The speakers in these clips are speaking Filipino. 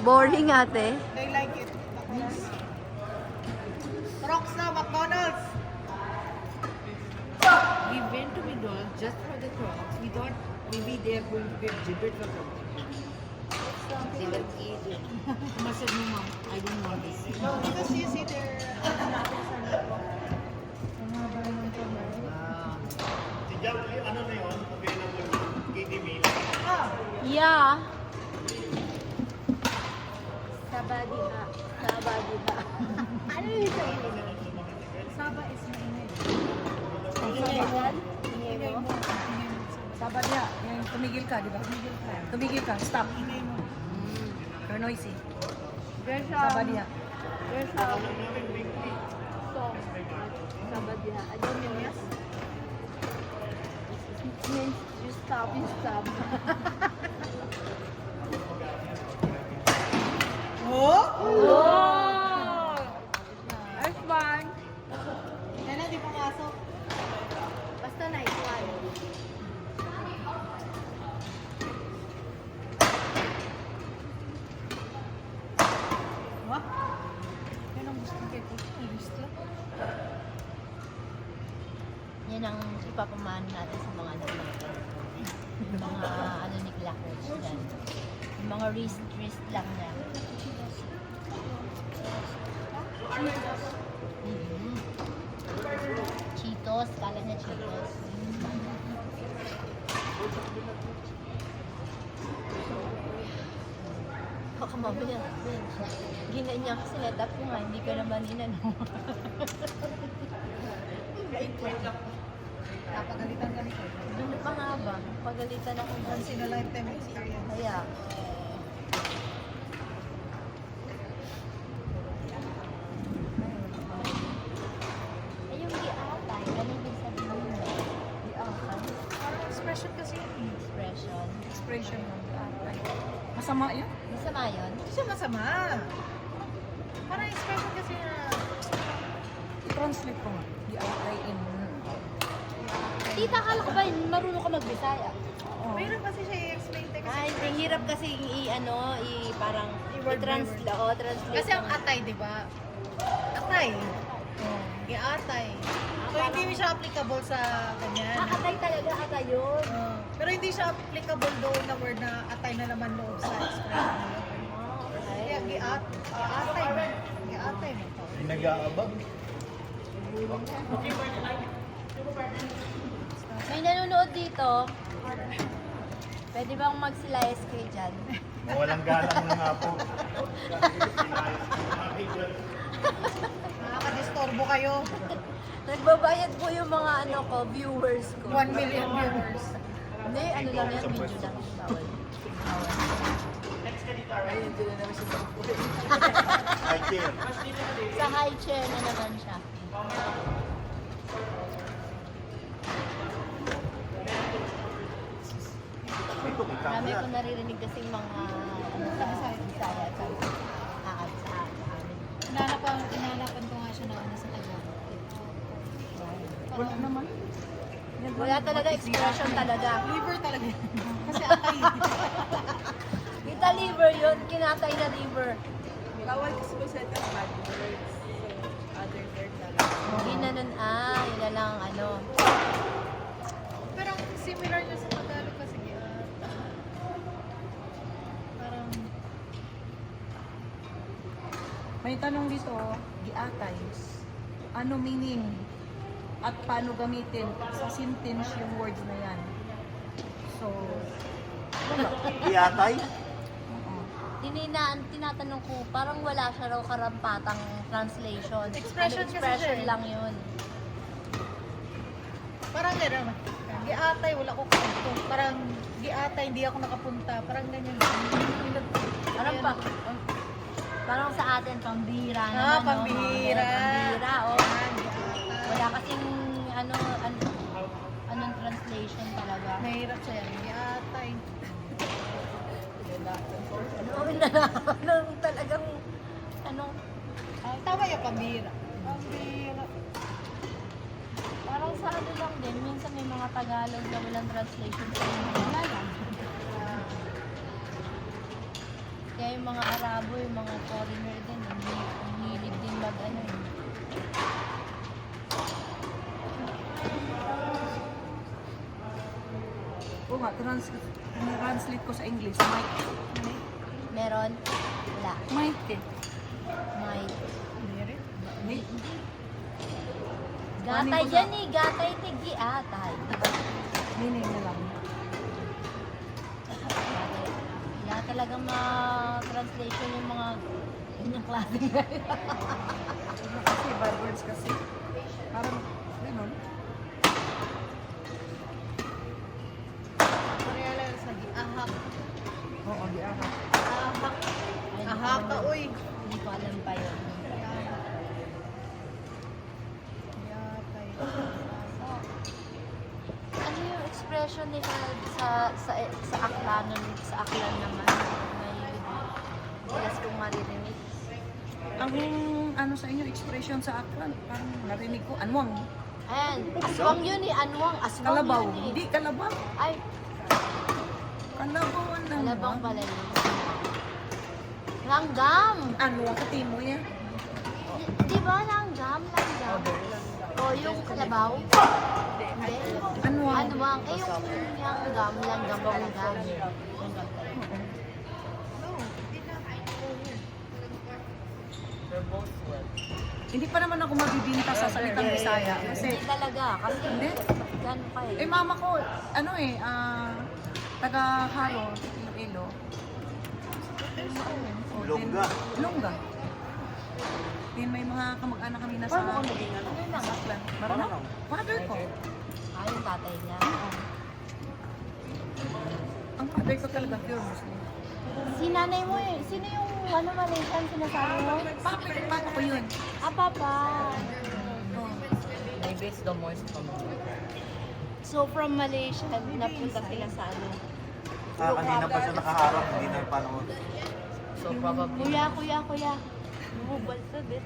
Boring ate. They like it. Crocs na, McDonald's. We went to McDonald's just for the Crocs. We thought maybe they are going to get gibbet for something. They were eating. Mama said, no, mom, I don't want this. No, because you see their Ano na yun? Available KD meal. Yeah. Sabadiha. Sabadiha. Ano yung sa inyo? Saba is mainit. Ingay yan? Ingay mo? Saba niya. Yung tumigil ka, di ba? Tumigil ka. Stop. You're noisy. There's Saba niya. There's song. Sabadiha. Ano yun yes? It means you stop, you stop. Oh! Oh! That's fun. Yan na, di pumasok. Basta nice one. What? Yan ang gusto ko. Ay, gusto. Yan ang ipapamano natin sa mga anak natin. Yung mga ano ni Blackridge dyan. Yung mga wrist lang niya. Mhm. Cheetos, kala niya Cheetos. Baka mamaya, ginanyan kasi let up ko nga, hindi ka naman inano. Napagalitan ka nito. Doon pa nga ba? Pagalitan ako doon. Once in a lifetime experience. Kaya, ay yung giatay, ano yung sabihin mo? Giatay? Parang expression kasi yun. Expression. Expression ng atay. Masama yan? Masama yun? Hindi siya masama. Parang expression kasi na... I-translate ko nga. I-atay in... Tita, akala ko ba marunong ka mag-Bisaya? Oo. Mayroon kasi siya i-explain tayo kasi... Ay, ang hirap kasi parang I-word by word. translate. Kasi ang atay, di ba? Atay. Oh. I-atay. So, hindi siya applicable sa ganyan. Atay talaga, atay yun. Pero hindi siya applicable doon na word na atay na naman loob sa expression. Kaya giatay mo. Giatay mo to. Nag-aabang. May nanonood dito. Pwede bang magsilayas kayo dyan? Walang galang na nga po. Nakakadistorbo kayo. Nagbabayad po yung mga viewers ko. 1 million viewers. Hindi, ano lang yan, video lang. Bawal. Ayun, doon na naman siya sa I care. Sa high chair na naman siya. Ito, may Marami camera. ko naririnig kasing mga sa Bisaya at sa amin. Inanapan ko nga siya na sa Tagalog. Wala naman. Wala talaga, expression talaga. Liver talaga. Kasi atay. Kita liver yun, kinatay na liver. Bawal kasi ba sa bad words? So, other word lang. Hindi na nun, yun na lang Pero similar na sa Tagalog kasi parang may tanong dito, giatay. Ano meaning at paano gamitin sa sentence yung words na yan? So, Iatay? tinatanong ko, parang wala siya raw karampatang translation. Expression kasi Expression siya eh. lang yun. parang gano'n. Giatay, wala ko kanto. Parang giatay, hindi ako nakapunta. Parang ganyan. Parang parang sa atin, pambihira naman. Ah, no? pambihira. Pambihira, oh. Giatay. Wala kasing anong translation talaga. Mahirap siya yan. Giatay. Anong talagang, Tama yung pambihira. Pambihira. parang sa ano lang din, minsan may mga Tagalog na walang translation sa inyo. Wala lang. yung mga Arabo, yung mga foreigner din, ang hilig din mag-ano. Oo nga, translate ko sa English. Mike. Meron? Wala. Mike eh. May. Mike. Gatay dyan eh. Gatay tigi atay. Meaning na lang. Wala talagang ma-translation yung mga ganyang klase ngayon. Kasi bad words kasi. Parang, gano'n. Parehala sa ahak. Oo, di aha. Ahak. Ay, Ahak ka, uy. Hindi ko alam pa yun. Yatay. Ano yung expression nila sa aklan naman? May bilas kong maririnig. Ang ano sa inyo, expression sa aklan, parang narinig ko, anwang. Ayan, aswang yun eh, anwang, aswang Kalabaw. yun eh. Hindi, kalabaw. Ay, Kalabaw ang kalabang anwang. pala yun. Langgam! Anwang, katimo yan. Di ba langgam? Langgam? O yung kalabaw? Hindi. Anwang. Anwang. Eh yung langgam talaga. Hindi pa naman ako mabibinta sa salitang Bisaya. Kasi, Hindi talaga, kasi Hindi? gano'n pa eh. mama ko, ano taga Haro, Iloilo. Longga. Longga. Then may mga kamag-anak kami na sa Ano lang? Aklan. Marunong? Father ko. Ah, yung tatay niya. Ang father ko talaga pure Muslim. Si nanay mo eh. Sino yung Malaysian sinasabi mo? Papa ko yun. Ah, papa. So from Malaysia, napunta sila sa ano? Kanina pa siya nakaharap, hindi na panahon. Kuya. Bumubal sa din.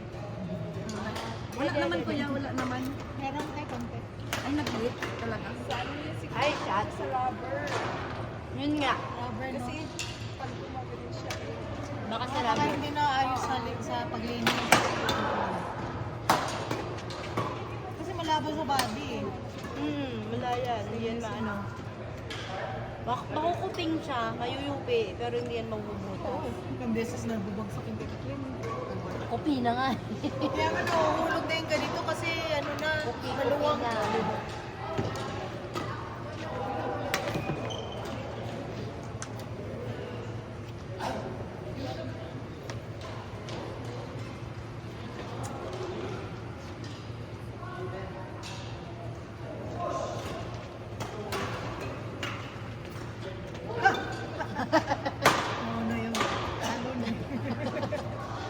Wala naman kuya, wala naman. Meron kay konti. Ay, nag-hit talaga. Ay, shot. Sa rubber. Yun nga. Rubber, no? Baka sa Baka rubber. hindi na ayos sa paglinis. Kasi malabo sa body eh. Wala yan. Hindi yan maano. Makukuting siya, mayuyupi, pero hindi yan mabubuto. Ilang beses na bubagsak yung titiklim. Kopi na nga. Kaya nga nahuhulog na yung ganito kasi ano na, maluwang. na. Ano na yung, ano na.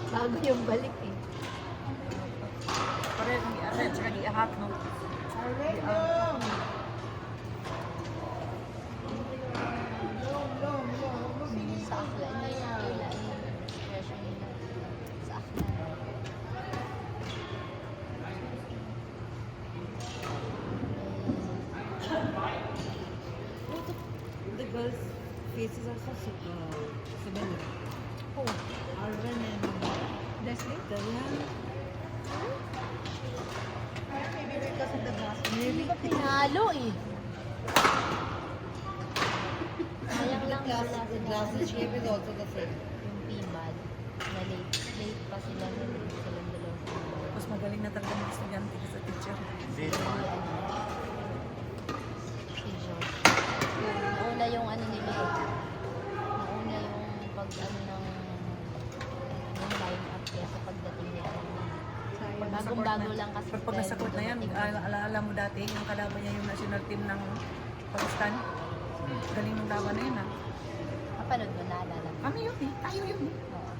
Bago yung balik eh. Pareho kang i-ahat, tsaka i-ahat, no? Alright, no. Sa aklan nila. Wala yung expression nila. Sa aklan. The girls' faces are so similar. Oh. Arvin and Leslie? Diane. Maybe because of the glass. Hindi ba pinalo eh? Sayang lang wala The sila. glasses shape is also the same. Yung PMAD. Na late pa sila nun. Silang dalawa. Mas magaling na talaga ng estudyante ka sa teacher. Hindi. Si George. Nauna yung ano nila eh. Nauna yung pag-ano ng line up kaya sa pagdating nila. Bagong-bago lang kasi. Pag nasa court na yan, alaala mo dati, yung kalaban niya yung national team ng Pakistan. Galing ng laban na yun, ha? Kapanood mo, naalala. Kami yun, eh. Tayo yun, eh. Oo.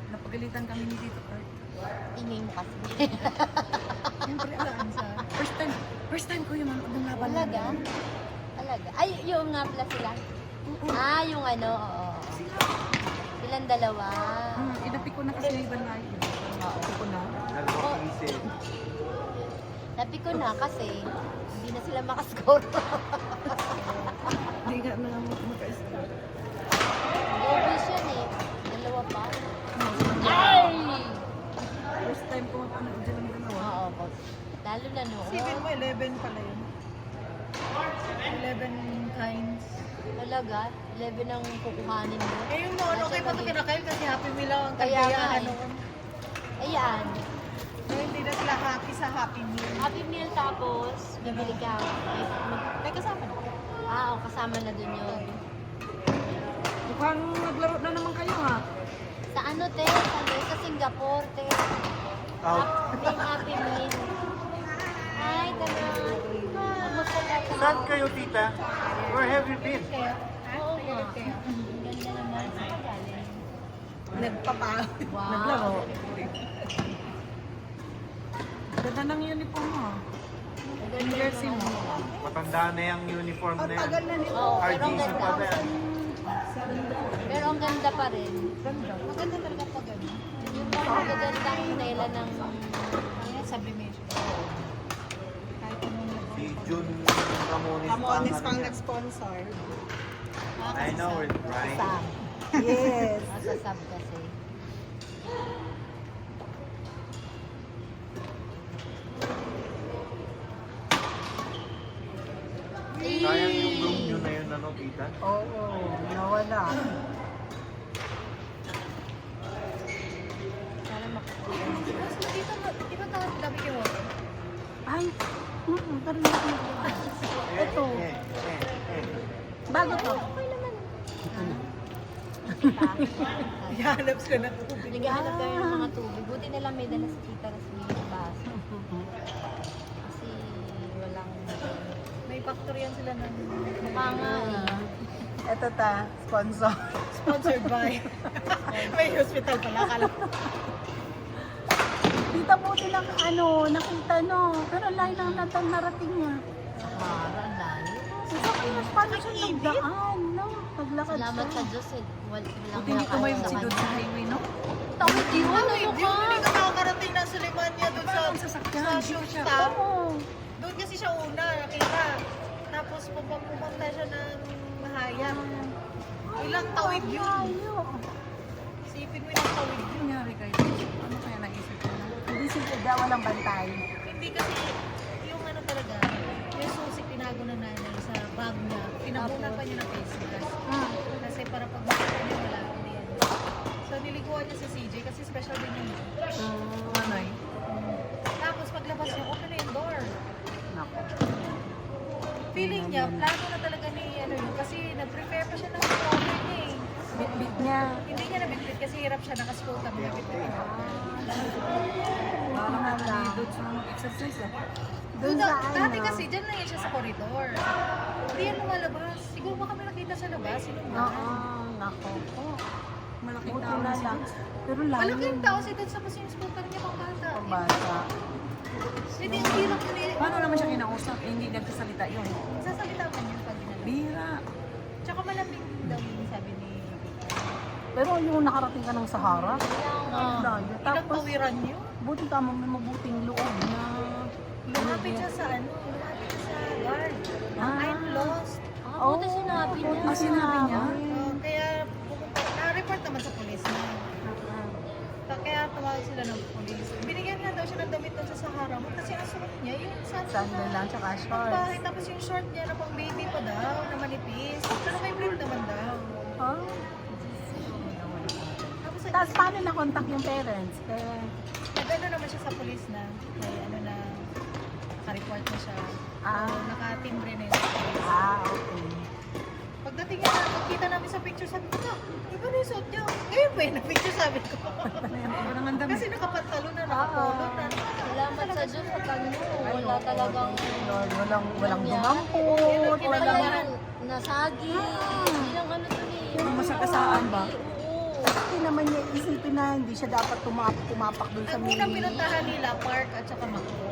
Napagalitan kami ni Tito Kurt. Ingay mo kasi. Siyempre, alaan sa... First time ko yung mga laban na Talaga? yun. Talaga? Ay, yung nga pala sila. Oo. Ah, yung ano, oo. Silang dalawa. Inapi ko na kasi yung ibang lahat. Oo. Inapi ko na. Nagpapakisip. Napi ko na kasi hindi na sila makascore. Hindi nga na maka-score. Obvious yun eh. Dalawa sila noon. Isipin mo, 11 pala yun. 11 kinds. Talaga, 11 ang kukuhanin mo. Eh yung noon, okay pa ito kinakain kasi Happy Meal lang ang Kaya nga kagayahan eh. noon. Ayan, Ngayon, hindi na sila happy sa Happy Meal. Happy Meal tapos, bibili ka. May kasama na. Kasama na dun yun. Mukhang naglaro na naman kayo ha. Sa ano, te? Sa Singapore, te. May Happy Meal. Hi, Tanan. Kamusta ka? Saan kayo, tita? Where have you been? Oo nga. Ang ganda naman. Saan ka galing? Wow. Naglaro. Ganda ng uniform mo. Ang Yung ganda jersey mo. Matanda na yung uniform na yan. Tagal na nito. Oo, pero ang RGC pa ganda. na yan. Pero ang ganda pa rin. Ganda. Maganda talaga pag ano. Yung magagandang nila ng... Ayan, sublimation. Kahit anong Si Jun Ramones Ramones pa. pang nag-sponsor. I know it, right? Yes. Masasab kasi. Sayang yung room nyo na yun, ano, tita? Oo, nawala. Sana makakuha. Di ba tawag dami kayo water? Ay, parang Ito. Bago to. Okay naman. Ihanap sila ng tubig. Naghahanap kayo ng mga tubig. Buti na lang may dala si Tita Rasmi yung baso. Kasi walang... May factory yan sila ng Mukha nga eh. Ito ta, sponsor. sponsored by. May hospital pala. Akala ko. Dita buti lang nakita no. Pero layo lang natang narating niya. Mara, ang layo. Isa kaya paano siya nagdaan, no? Naglakad Salamat sa siya. Diyos eh. Walang Buti hindi tumayog si Dod sa highway, no? Tawid yun, ano Hindi ka nakakarating ng Sulemania doon sa sasakyan. sa shoe stop. Oo. Doon kasi siya una, nakita. Tapos pumunta siya ng Mahaya. Ilang tawid yun. Layo. Isipin mo ilang tawid yun. Nangyari kayo? Ano kaya naisip ko na? Hindi si Tida, walang bantay. Hindi kasi yung ano talaga, yung susi tinago na nanay sa bag niya. Pinabuna pa niya ng face mask. Kasi para pag makita niya wala, hindi yan. So niliguan niya sa CJ kasi special din yun. Ano eh? Tapos paglabas niya, open na yung door. Nako. Feeling niya, plano na talaga ni ano yun. Kasi nag-prepare pa siya ng cover niya eh. Bit-bit niya. Hindi niya nabitbit kasi hirap siya nakascooter niya. Parang ni Dod sa exercise ah. Doon dati kasi dyan lang yan siya sa corridor. Hindi yan lumalabas. Siguro baka may nakita sa labas. Oo, nako po. Malaking tao na lang. Pero layo. Malaking tao si Dad sa kasi yung scooter niya pang bata. Pambata. Hindi, hindi lang yun. Paano naman siya kinausap? Eh, hindi nagsasalita yun. Sasalita ka niya pag ginagawa. Bira. Tsaka malamig daw yung sabi ni Pero yung nakarating ka ng Sahara, Kaya nga. layo. ilang Tapos, tawiran niyo. buti ka may mabuting loob na Lumapit siya sa ano, lumapit siya sa guard. I'm lost. Buti sinabi niya. Ah, sinabi niya? Kaya pumunta, na-report naman sa police na. Kaya tumawag sila ng police. Binigyan nga daw siya ng damit doon sa Sahara mo kasi ang suot niya, yung Sandal lang, tsaka shorts. Bakit? Tapos yung short niya na pang baby pa daw, na manipis. Pero may blip naman daw. Oh. Tapos Tapos paano na-contact yung parents? Kaya, nag-ano naman siya sa police na, may ano na, naka-report na siya. Ah. So, naka-timbre na yun sa police. okay. Pagdating niya, pagkita namin sa picture, sabi ko, iba na yung suot niya. Ngayon ba yun na picture, sabi ko. Iba naman dami. Kasi nakapantalo na, nakapolo na. Salamat sa Diyos sa kanya. Wala talagang... Lord, walang Yan. dumampot, Wala walang... yan. Nasagi. Hindi lang ano to eh. Yung masagasaan ba? Oo. Hindi naman niya isipin na hindi siya dapat tumapak dun sa Ang unang pinuntahan nila, park at saka Macdo.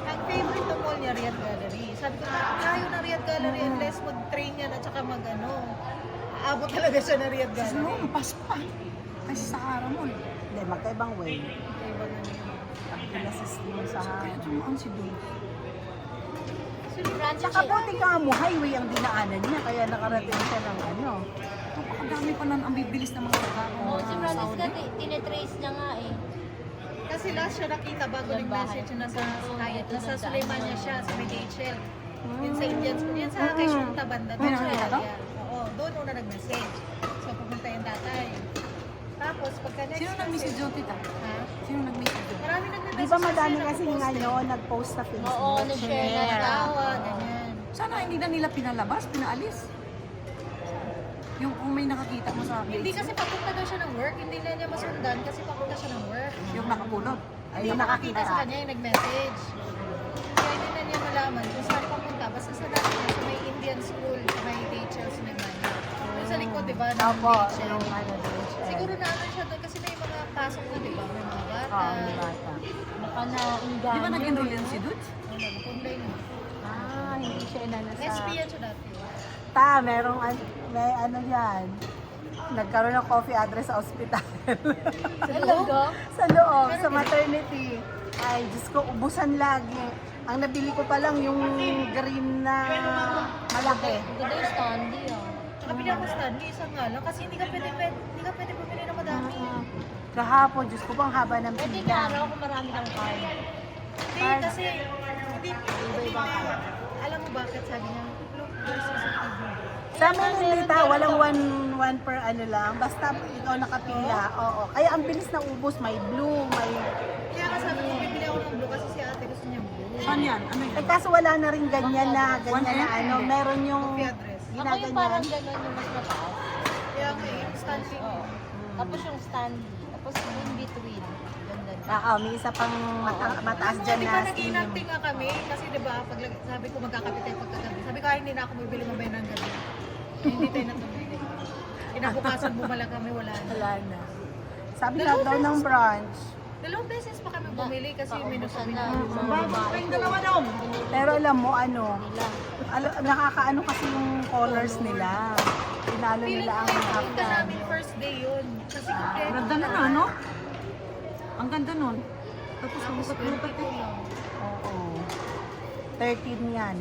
Ang favorite ng mall niya, Riyadh Gallery. Sabi ko, layo na Riyadh Gallery unless mag-train yan at saka mag-ano. Aabot talaga siya na Riyadh Kasi Gallery. no, paspa. Kasi sa Sahara mo. Hindi, magkaibang way. Iba na niya. Ang pinasis mo sa Sahara. Kaya tumaan si Dun. Tsaka buti ka mo, highway ang dinaanan niya, kaya nakarating siya ng ano. Napakadami pa nun ang bibilis ng mga tao. Oo, si Francis nga, tinetrace niya nga eh. Kasi last siya nakita bago nag-message yun nasa Hyatt. Nasa Suleimania siya, sa Mediachel. Yun sa Indian School. Yun sa kay Shunta banda. Doon siya area. Oo, doon una nag-message. So pumunta yung tatay. Tapos pagka next Sino nag-message doon, tita? Ha? Sino nag-message doon? Marami nag-message. Di ba madami kasi kasi ngayon nag-post sa Facebook? Oo, nag-share na siya. Tawa, ganyan. Sana hindi na nila pinalabas, pinaalis. Yung kung may nakakita mo sa Hindi page, kasi papunta daw siya ng work. Hindi na niya masundan kasi papunta siya ng work. yung nakapulot. Hindi yung nakakita sa kanya yung nag-message. Kaya hindi na niya malaman kung saan papunta. Basta sa dati niya sa may Indian school, sa may teachers na Yung sa likod, di ba? ng Opo, teacher. yung ano doon. Siguro na ano siya doon kasi may mga pasok na, di ba? May mga bata. bata. Baka na-ingan. Di ba nag-enroll yan si Dudes? Wala, punlay na. Ah, hindi siya inano sa... SP yan siya dati. May ano yan. Nagkaroon ng coffee address sa ospital. Talaga? sa loob, sa maternity. Ay, Diyos ko, ubusan lagi. Ang nabili ko pa lang yung green na malaki. Ganda yung standy ah. Nakabili ako Stanley, isa nga lang. Kasi hindi ka pwede bumili ng madami. Kahapon, Diyos ko, pang haba ng Pwede na pila. araw kung marami kang card. Hindi, kasi hindi alam mo bakit sabi niya, look, there's CCTV. Sa amin, Nita, walang one per ano lang. Basta ikaw nakapila. Oo. Kaya ang bilis na ubos. May blue, may... Kaya nga sabi ko, bibili ako ng blue kasi si ate gusto niya blue. Saan yan? Ano Eh, yan? kaso wala na rin ganyan na ano. Meron yung Coffee address. Ako yung parang ginaganyan. gano'n yung mas mataas. Kaya nga yung Stanley. Oo. Tapos yung standy. Tapos in between. Ganda na. May isa pang mataas Alam mo, dyan di na ba steam. nag-inacting nga kami? Kasi di ba, pag sabi ko magkakapit tayo pagkagabi. Sabi ko, ay hindi na ako bibili mamaya ng gabi. Eh, hindi tayo natuloy. Kinabukasan bumala kami, wala na. Wala na. Sabi nga daw ng branch. Dalawang beses pa kami bumili kasi may Paubusan nakabili. na. Pero alam mo, Nila. nakakaano kasi yung colors nila. Pinalo Feeling nila ko ang yung punta afghan. namin first day yun. Kasi kaya Ganda na na, no? Ang ganda nun. Tapos lupat-lupat eh. Oo. 13 yan.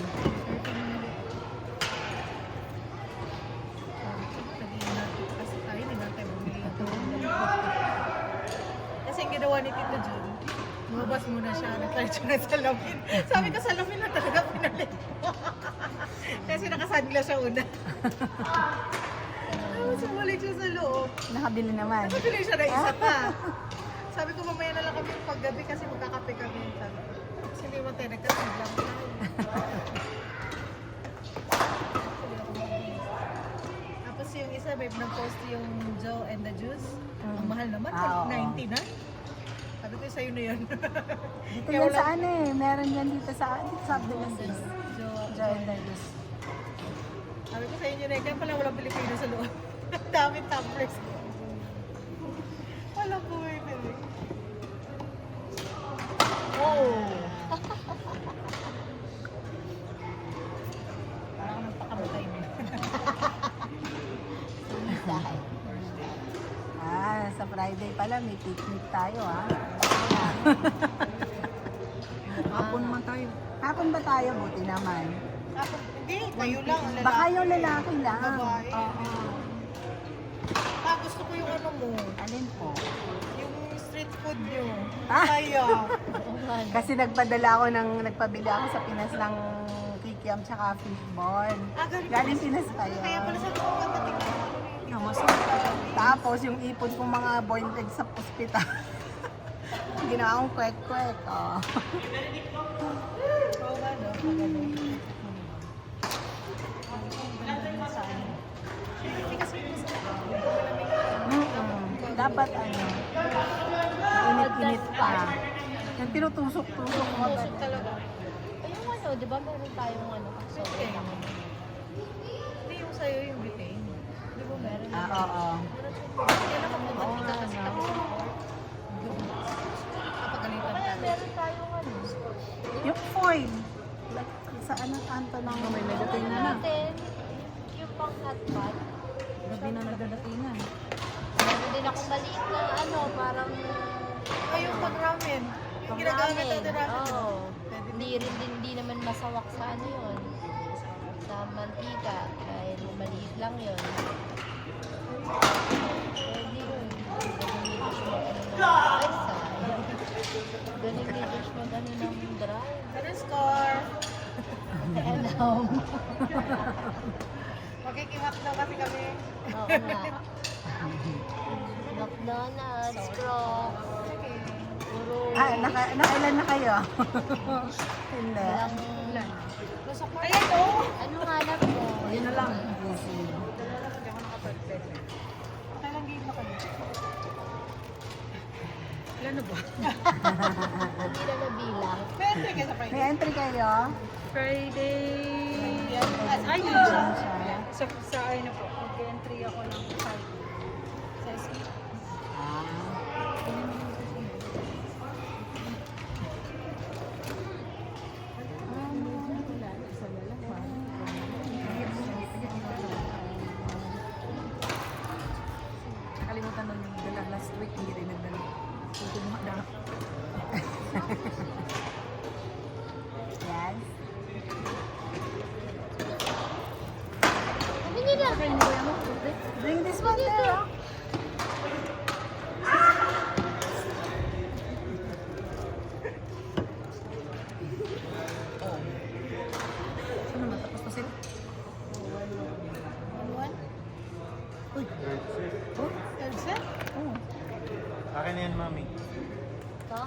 Kasi tayo, hindi na tayo bumili. Kasi ang ginawa ni Tito Jun, lumabas muna siya, nag-try siya ng salamin. Sabi ko, salamin na talaga pinalit mo. Kasi nakasangla siya una. Sumalik siya sa loob. Nakabili naman. Nakabili siya na isa pa. Sabi ko, mamaya na lang kami paggabi kasi magkakape kami. Sabi ko, kasi hindi mo tayo nagkasaglang tayo. Tapos yung isa, may nag-post yung Joe and the Juice. Ang mahal naman, Oo. 90 na. Sabi ko, sa'yo na yun. Dito yan sa ano eh. Meron yan dito sa Abdulaziz. Joe. Joy Davis. Sabi ko sa inyo na, kaya pala walang Pilipino sa loob. Ang daming tumblers. Walang bumibili. Oh! Parang nagpakamatay na. Sa Friday pala may picnic tayo Hapon man tayo. Hapon ba tayo? Buti naman. Hindi, kayo lang. Ang Baka lalaki. yung lalaki lang. Babae. Oo. Gusto ko yung ano mo. Alin po? Yung street food nyo. Ah! Kaya. Kasi nagpabili ako sa Pinas ng kikiam tsaka fishball. Galing Pinas kayo. Kaya pala sa mga tingnan. Tapos yung ipon kong mga bointed sa ospital. Ginawa kong kwek-kwek. Oh. Oo nga, no? Magano. Hindi kasi Dapat ano, init-init pa. Yung tinutusok-tusok mo. Tusok talaga. Ay, yung ano, di ba meron tayong ano, kaksote naman. Hindi yung sa'yo yung bitin. Di ba meron? Oo. Yan naman mamantika kasi tapos kapagalitan Kaya ka. meron tayong ano. Yung foil. Like, sa anong kanto ng may nagating na. Natin, yung pang hot pot. Gabi na nagdadatingan. Meron din ako maliit na ano, parang Ay, yung pag-ramen. Yung ginagamit natin ramen. Oo. Hindi naman masawak sa ano yun. Sa mantika. Dahil maliit lang yun. Pwede yun. Pwede dito siya mag-ano ng Makikimap daw kasi kami. Oo nga. McDonald's, Crocs, Okay. puro Nakailan na kayo? Hindi. lang. Lusok mo. Ayan o! Anong hanap mo? Yun na lang. Busy. Hindi ako nakapag-bed. Kailang game na kami. Ilan na ba? Hindi na nabilang. Pero ka sa May Friday. entry kayo? Friday. Ay, Diyan siya. sa ano po, mag-entry ako ng 5. Sa SE. Nakalimutan nun yung dala last week, hindi rin nagdala. Kung kumuha na. Yes. Ano nila? Bring this one there. Oh. Ano naman, tapos na sila. Third set? Akin na yan, mami. Ito?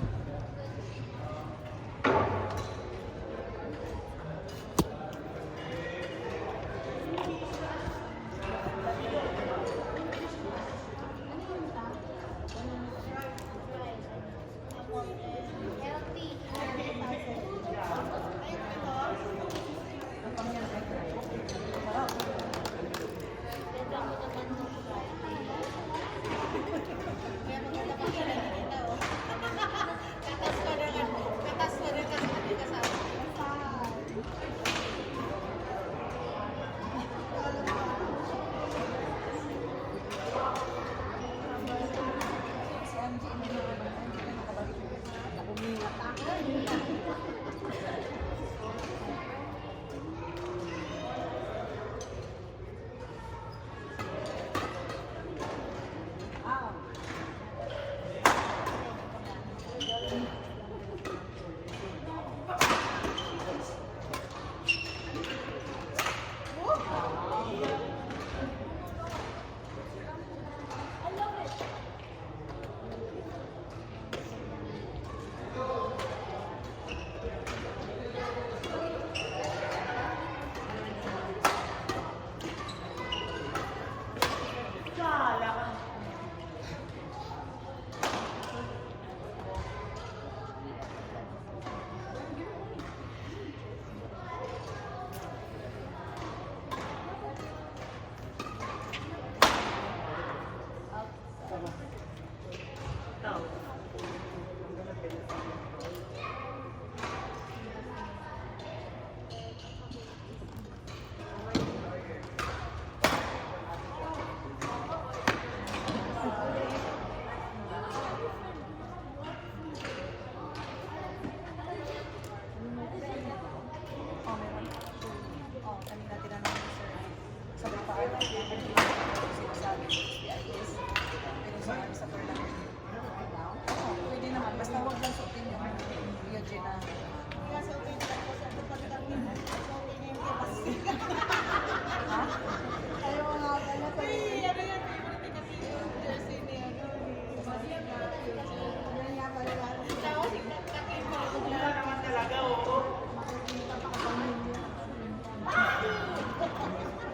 Katas ko rin kasi hindi kasama. Pwede naman, basta huwag lang suotin yung Rio na.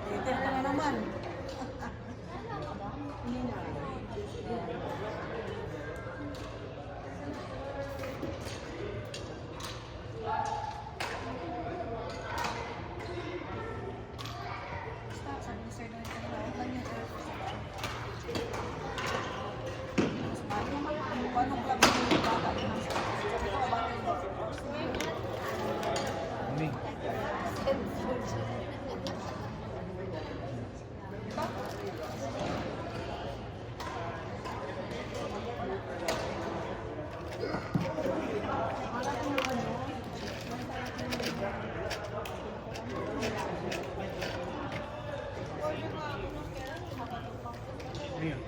Ito ka na naman. Anong club yung bata? Sabi ko, bata yung Mami. Ayan.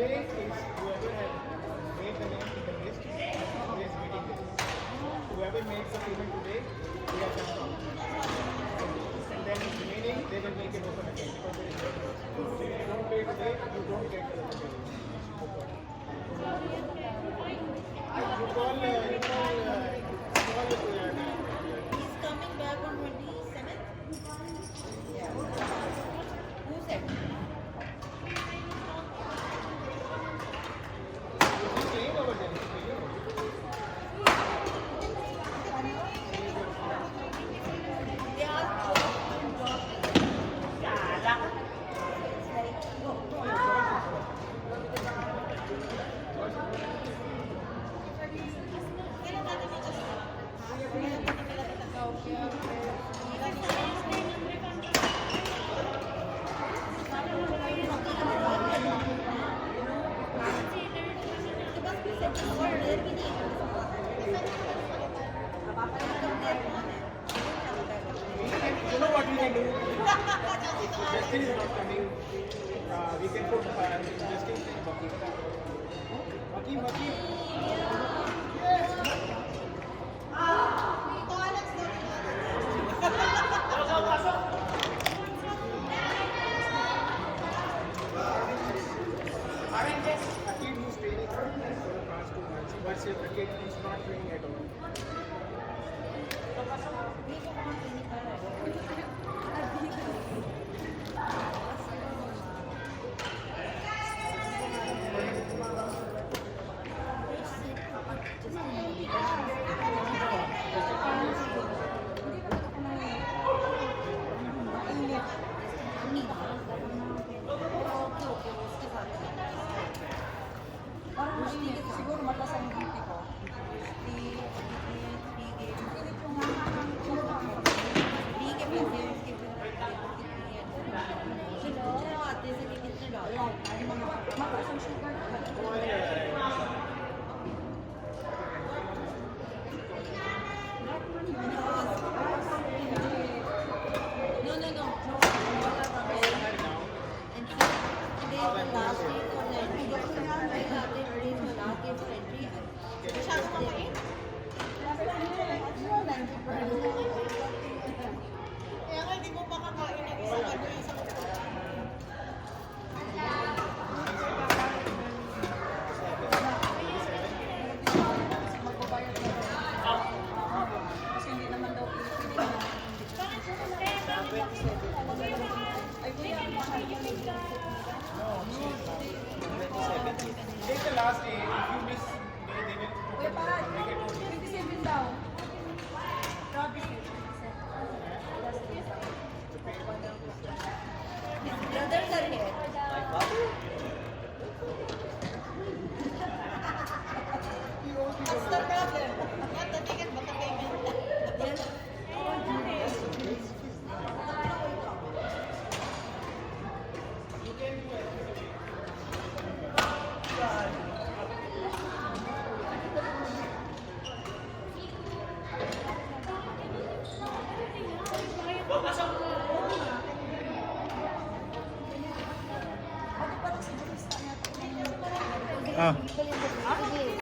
Today is whoever has made the name in the list is meeting this. Whoever makes the payment today, we have done wrong. And then remaining, they will make it open again. Because there is no- if you don't pay today, you don't get the payment. You call He's coming back on 27th? Who said? claim over there. They are Martin is not coming. We can put interesting thing Maki. A kid who's training for the past 2 months versus a kid who's not training at all. Parang mainit. Siguro mataas ang BP ko. Mataas ang sugar. Kaya nga, hindi mo makakain ng isang ano yung isang Magbabayad na daw. Kasi hindi naman daw pwede. Ay, kuya, mahal yun. Take the last day. If you miss, they will. Kuya, parad. 27 daw. Grabe. Brothers are here. What's the problem? Not the ticket, but the payment. Ah.